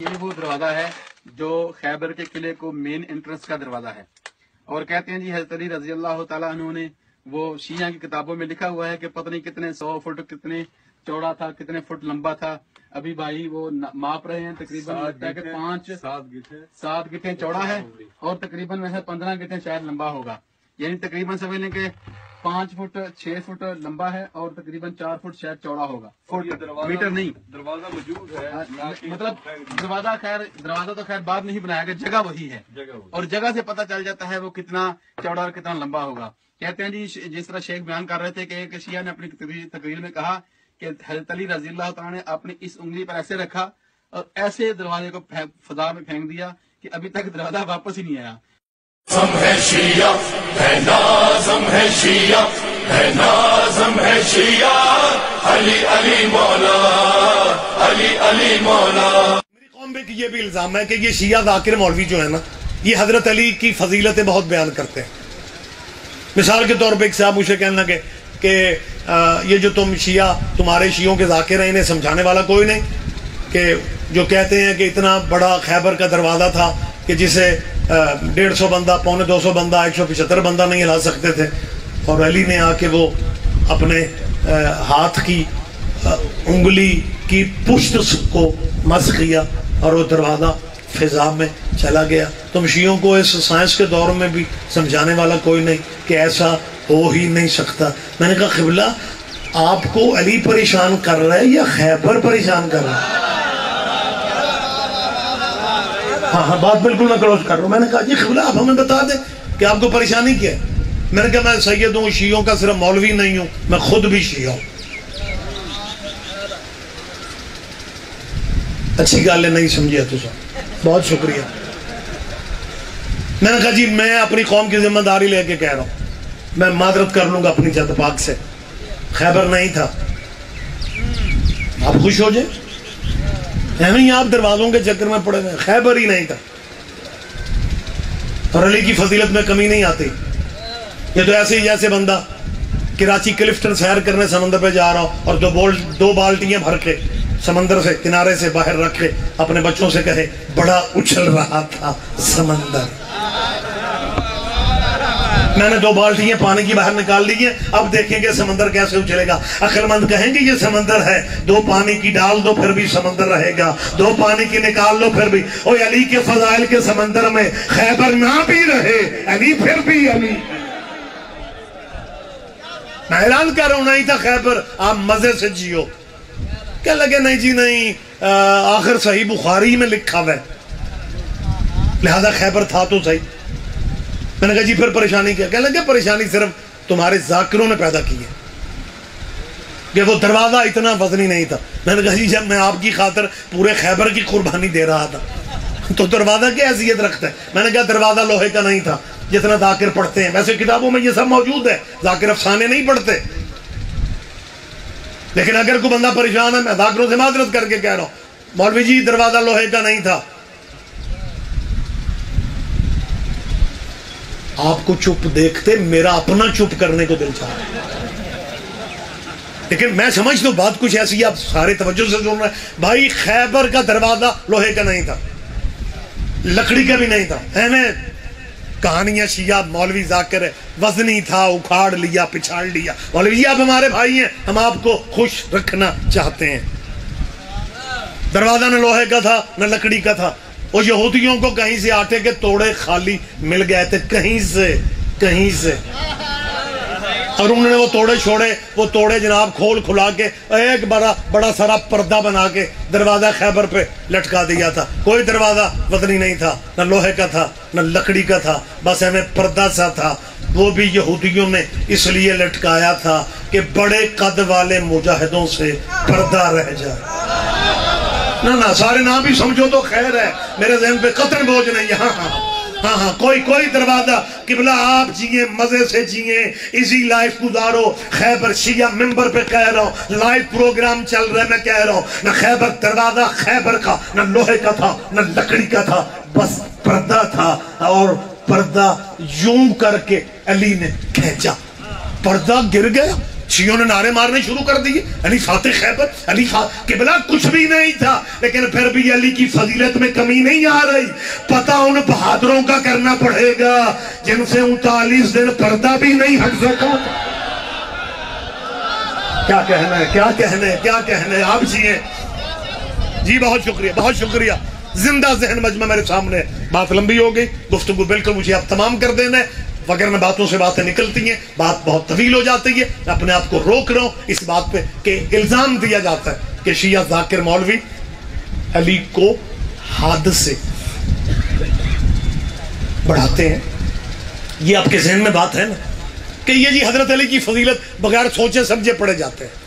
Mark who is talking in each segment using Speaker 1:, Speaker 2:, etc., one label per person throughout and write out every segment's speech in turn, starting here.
Speaker 1: یہ وہ دروازہ ہے جو خیبر کے قلعے کو مین انٹرنس کا دروازہ ہے، اور کہتے ہیں جی حضرت علی رضی اللہ تعالیٰ عنہ نے وہ شیعہ کی کتابوں میں لکھا ہوا ہے کہ پتہ نہیں کتنے 100 فٹ کتنے چوڑا تھا، کتنے فٹ لمبا تھا۔ ابھی بھائی وہ ماپ رہے ہیں، تقریباً 7 گٹھیں چوڑا ہے اور تقریباً 15 گٹھیں شاید لمبا ہوگا، یعنی تقریباً سمجھ لیں کہ 5 فٹ 6 فٹ لمبا ہے اور تقریباً 4 فٹ شاید چوڑا ہوگا، میٹر نہیں۔
Speaker 2: دروازہ موجود ہے،
Speaker 1: مطلب دروازہ تو خیر بعد نہیں بنایا گیا، جگہ وہی ہے، اور جگہ سے پتہ چل جاتا ہے وہ کتنا چوڑا اور کتنا لمبا ہوگا۔ کہتے ہیں جی جس طرح شیخ بیان کر رہے تھے کہ ایک شیعہ نے اپنی تقریر میں کہا کہ حضرت علی رضی اللہ تعالیٰ نے اپنی اس انگلی پر ایسے رکھا اور ایسے دروازے کو فضا میں پھینک دیا کہ ابھی تک دروازہ واپس ہی نہیں آیا۔
Speaker 3: نازم ہے شیعہ ہے، نازم ہے شیعہ ہے، نازم ہے شیعہ، علی علی مولا، علی علی مولا۔
Speaker 4: میری قوم پہ یہ بھی الزام ہے کہ یہ شیعہ ذاکر مولوی جو ہے نا، یہ حضرت علی کی فضیلتیں بہت بیان کرتے ہیں۔ مثال کے طور پہ ایک صاحب مجھے کہنے لگے کہ یہ جو تم شیعہ، تمہارے شیعوں کے ذاکر ہیں، انہیں سمجھانے والا کوئی نہیں، کہ جو کہتے ہیں کہ اتنا بڑا خیبر کا دروازہ تھا کہ جسے 150 بندہ، 250 بندہ، 175 بندہ نہیں ہلا سکتے تھے، اور علی نے آ کے وہ اپنے ہاتھ کی انگلی کی پشت کو مس کیا اور وہ دروازہ فضا میں چلا گیا۔ تم شیعوں کو اس سائنس کے دور میں بھی سمجھانے والا کوئی نہیں کہ ایسا ہو ہی نہیں سکتا۔ میں نے کہا قبلہ آپ کو علی پریشان کر رہا ہے یا خیبر پریشان کر رہا ہے؟ ہاں بات بالکل میں کلوز کر رہا ہوں۔ میں نے کہا جی قبلہ آپ ہمیں بتا دیں کہ آپ کو پریشانی کیا ہے۔ میں نے کہا میں سید ہوں، شیعوں کا صرف مولوی نہیں ہوں، میں خود بھی شیعہ ہوں۔ اچھی گل ہے، نہیں سمجھے تو بہت شکریہ۔ میں نے کہا جی میں اپنی قوم کی ذمہ داری لے کے کہہ رہا ہوں، میں معذرت کر لوں گا اپنی جد پاک سے، خیبر نہیں تھا۔ آپ خوش ہو جائیں، نہیں آپ دروازوں کے چکر میں پڑے ہوئے، خیبر ہی نہیں تھا۔ اور علی کی فضیلت میں کمی نہیں آتی۔ یہ تو ایسے ہی جیسے بندہ کراچی کلفٹن سیر کرنے سمندر پہ جا رہا ہو اور دو بالٹیاں بھر کے سمندر سے کنارے سے باہر رکھ کے اپنے بچوں سے کہے بڑا اچھل رہا تھا سمندر، میں نے 2 بالٹیاں پانی کی باہر نکال لی ہیں، اب دیکھیں گے سمندر کیسے اچھلے گا۔ عقل مند کہیں گے یہ سمندر ہے، 2 پانی کی ڈال دو پھر بھی سمندر رہے گا، 2 پانی کی نکال لو پھر بھی۔ اوہ علی کے فضائل کے سمندر میں خیبر نہ بھی رہے، علی پھر بھی علی۔ میں اعلان کر رہا ہوں نہیں تھا خیبر، آپ مزے سے جیو۔ کہنے لگے نہیں جی نہیں، آخر صحیح بخاری میں لکھا ہوا ہے، لہذا خیبر تھا تو صحیح۔ میں نے کہا جی پھر پریشانی کیا؟ کہنے لگے پریشانی صرف تمہارے ذاکروں نے پیدا کی ہے کہ وہ دروازہ اتنا وزنی نہیں تھا۔ میں نے کہا جی جب میں آپ کی خاطر پورے خیبر کی قربانی دے رہا تھا تو دروازہ کیا حیثیت رکھتا ہے؟ میں نے کہا دروازہ لوہے کا نہیں تھا جتنا ذاکر پڑھتے ہیں، ویسے کتابوں میں یہ سب موجود ہے، ذاکر افسانے نہیں پڑھتے، لیکن اگر کوئی بندہ پریشان ہے میں ذاکروں سے معذرت کر کے کہہ رہا ہوں مولوی جی دروازہ لوہے کا نہیں تھا۔ آپ کو چپ دیکھتے میرا اپنا چپ کرنے کو دل چاہتا، لیکن میں سمجھتا ہوں بات کچھ ایسی ہے، آپ سارے توجہ سے سن رہے ہیں۔ بھائی خیبر کا دروازہ لوہے کا نہیں تھا، لکڑی کا بھی نہیں تھا، کہانیاں شیعہ مولوی ذاکر ہے، وزنی تھا، اکھاڑ لیا، پچھاڑ لیا۔ مولوی جی آپ ہمارے بھائی ہیں، ہم آپ کو خوش رکھنا چاہتے ہیں۔ دروازہ نہ لوہے کا تھا نہ لکڑی کا تھا۔ وہ یہودیوں کو کہیں سے آٹے کے توڑے خالی مل گئے تھے، کہیں سے، اور انہوں نے وہ توڑے جناب کھول کھلا کے ایک بڑا سارا پردہ بنا کے دروازہ خیبر پہ لٹکا دیا تھا۔ کوئی دروازہ وزنی نہیں تھا، نہ لوہے کا تھا نہ لکڑی کا تھا، بس ہمیں پردہ سا تھا۔ وہ بھی یہودیوں نے اس لیے لٹکایا تھا کہ بڑے قد والے مجاہدوں سے پردہ رہ جائے۔ نہ سارے نام بھی سمجھو تو خیر ہے، میرے ذہن پہ قطر بوجھ نہیں۔ ہاں کوئی دروازہ قبلہ آپ جیئے، مزے سے جیئے، ایزی لائف گزارو۔ خیبر شیعہ ممبر پہ کہہ رہا ہوں، لائیو پروگرام چل رہا ہے، میں کہہ رہا ہوں نہ خیبر دروازہ خیبر کا نہ لوہے کا تھا نہ لکڑی کا تھا، بس پردہ تھا، اور پردہ یوں کر کے علی نے کھینچا، پردہ گر گیا، شیعوں نے نعرے مارنے شروع کر دیے، علی فاتح خیبر، علی قبلہ کچھ بھی نہیں تھا، لیکن پھر بھی علی کی فضیلت میں کمی نہیں آ رہی۔ پتہ ان بہادروں کا کرنا پڑے گا جن سے 39 دن پردہ بھی نہیں ہٹ سکا۔ کیا کہنا ہے، کیا کہنا ہے، کیا کہنا ہے، آپ جیئے جی۔ بہت شکریہ، بہت شکریہ۔ زندہ ذہن مجمع میرے سامنے، بات لمبی ہو گئی، گفتگو بالکل مجھے اب تمام کر دینا ہے، وگرنہ باتوں سے باتیں نکلتی ہیں، بات بہت طویل ہو جاتی ہے۔ میں اپنے آپ کو روک رہا ہوں اس بات پہ کہ الزام دیا جاتا ہے کہ شیعہ ذاکر مولوی علی کو حادث سے بڑھاتے ہیں۔ یہ آپ کے ذہن میں بات ہے نا کہ یہ جی حضرت علی کی فضیلت بغیر سوچے سمجھے پڑے جاتے ہیں،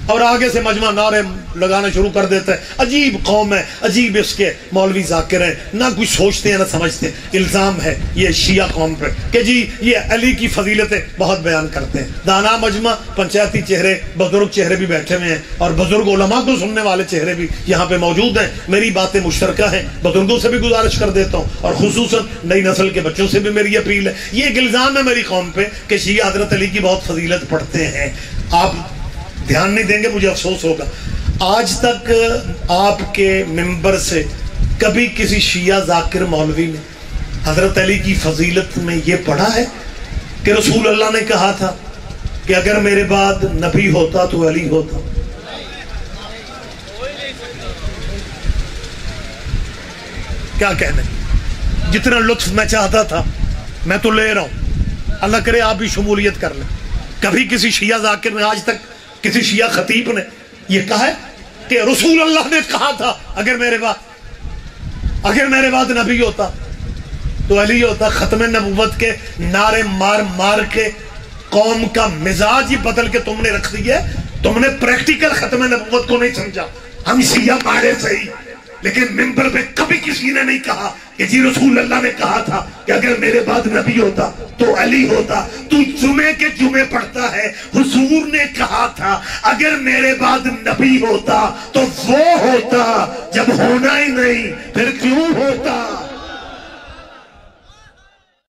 Speaker 4: اور آگے سے مجمع نعرے لگانا شروع کر دیتا ہے۔ عجیب قوم ہے، عجیب اس کے مولوی ذاکر ہیں، نہ کچھ سوچتے ہیں نہ سمجھتے ہیں۔ الزام ہے یہ شیعہ قوم پہ کہ جی یہ علی کی فضیلتیں بہت بیان کرتے ہیں۔ دانا مجمع، پنچایتی چہرے، بزرگ چہرے بھی بیٹھے ہوئے ہیں، اور بزرگ علماء کو سننے والے چہرے بھی یہاں پہ موجود ہیں۔ میری باتیں مشترکہ ہیں، بزرگوں سے بھی گزارش کر دیتا ہوں، اور خصوصاً نئی نسل کے بچوں سے بھی میری اپیل ہے۔ یہ ایک الزام ہے میری قوم پہ کہ شیعہ حضرت علی کی بہت فضیلت پڑھتے ہیں۔ آپ دھیان نہیں دیں گے مجھے افسوس ہوگا۔ آج تک آپ کے ممبر سے کبھی کسی شیعہ ذاکر مولوی نے حضرت علی کی فضیلت میں یہ پڑھا ہے کہ رسول اللہ نے کہا تھا کہ اگر میرے بعد نبی ہوتا تو علی ہوتا؟ کیا کہنے، جتنا لطف میں چاہتا تھا میں تو لے رہا ہوں، اللہ کرے آپ بھی شمولیت کر لیں۔ کبھی کسی شیعہ ذاکر نے آج تک، کسی شیعہ خطیب نے یہ کہا ہے کہ رسول اللہ نے کہا تھا اگر میرے بعد نبی ہوتا تو علی ہوتا؟ ختم نبوت کے نعرے مار مار کے قوم کا مزاج ہی بدل کے تم نے رکھ دیا ہے۔ تم نے پریکٹیکل ختم نبوت کو نہیں سمجھا۔ ہم شیعہ مارے صحیح، لیکن ممبر پہ کبھی کسی نے نہیں کہا کہ جی رسول اللہ نے کہا تھا کہ اگر میرے بعد نبی ہوتا تو علی ہوتا۔ تو جمعے کے جمعے پڑھتا ہے، حضور نے کہا تھا اگر میرے بعد نبی ہوتا تو وہ ہوتا، جب ہونا ہی نہیں پھر کیوں ہوتا؟